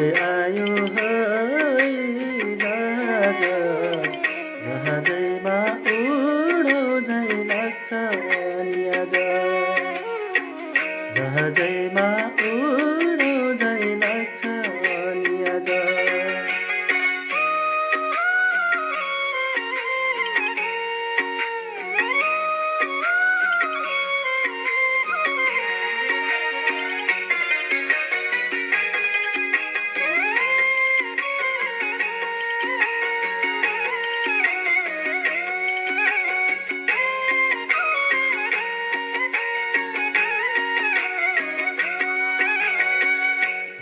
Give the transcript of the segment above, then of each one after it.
उड्दै आयो है जहाज जहाजैमा उडौँ झैँ लाग्छ नि आज जहाजैमा उडौँ झैँ लाग्छ नि आज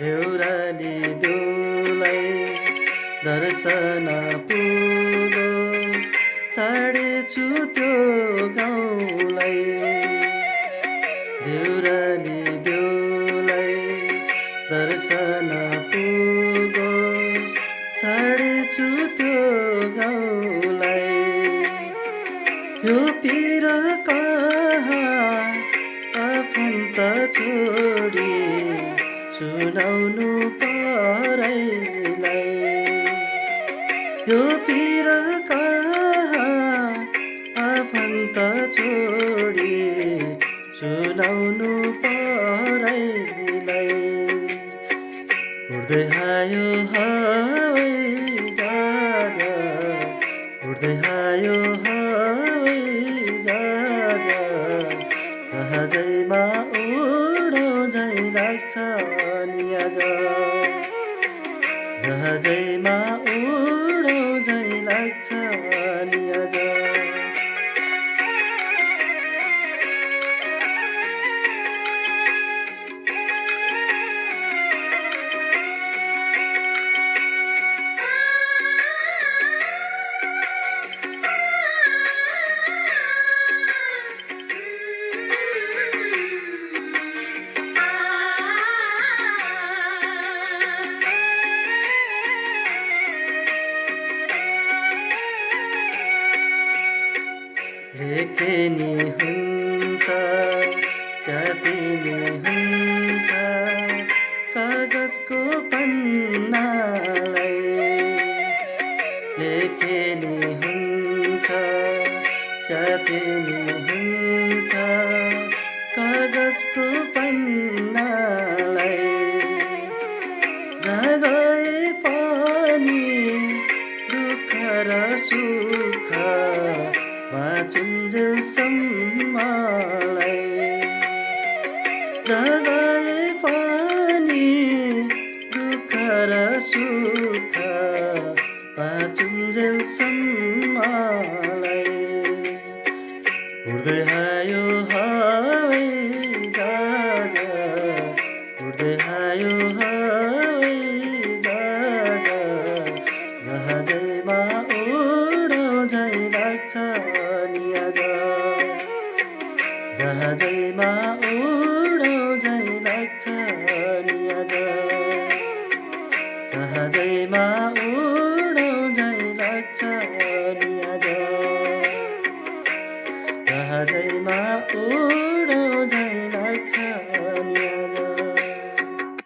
देउराली देउलाई दर्शन पुगोस् छाडेछु त्यो गाउँलाई देउराली देउलाई दर्शन पुगोस् छाडेछु त्यो गाउँलाई यो पिर कहाँ आफन्त छोडी सुनाउनु परैलाई यो पिर कहाँ आफन्त छोडी सुनाउनु परैलाई उड्दै आयो हवाई जहाज उड्दै आयो हवाई जहाज जहाजैमा उडौँ झैँ लाग्छ नि आज जहाजैमा उडौँ झैँ लाग्छ नि आज लेखेनी हुन्छ च्यातिनी हुन्छ कागजको पन्नालाई लेखेनी हुन्छ च्यातिनी हुन्छ कागजको पन्नालाई जहाँ गए पनि दुःख र सुख बाँचुन्जेलसम्मलाई जहाँ गए पनि दुःख र सुख बाँचुन्जेलसम्मलाई उड्दै आयो हवाई जहाज उड्दै आयो हवाई जहाज जहाजैमा उडौँ झैँ लाग्छ नि आज जहाजैमा उडौँ झैँ लाग्छ नि आज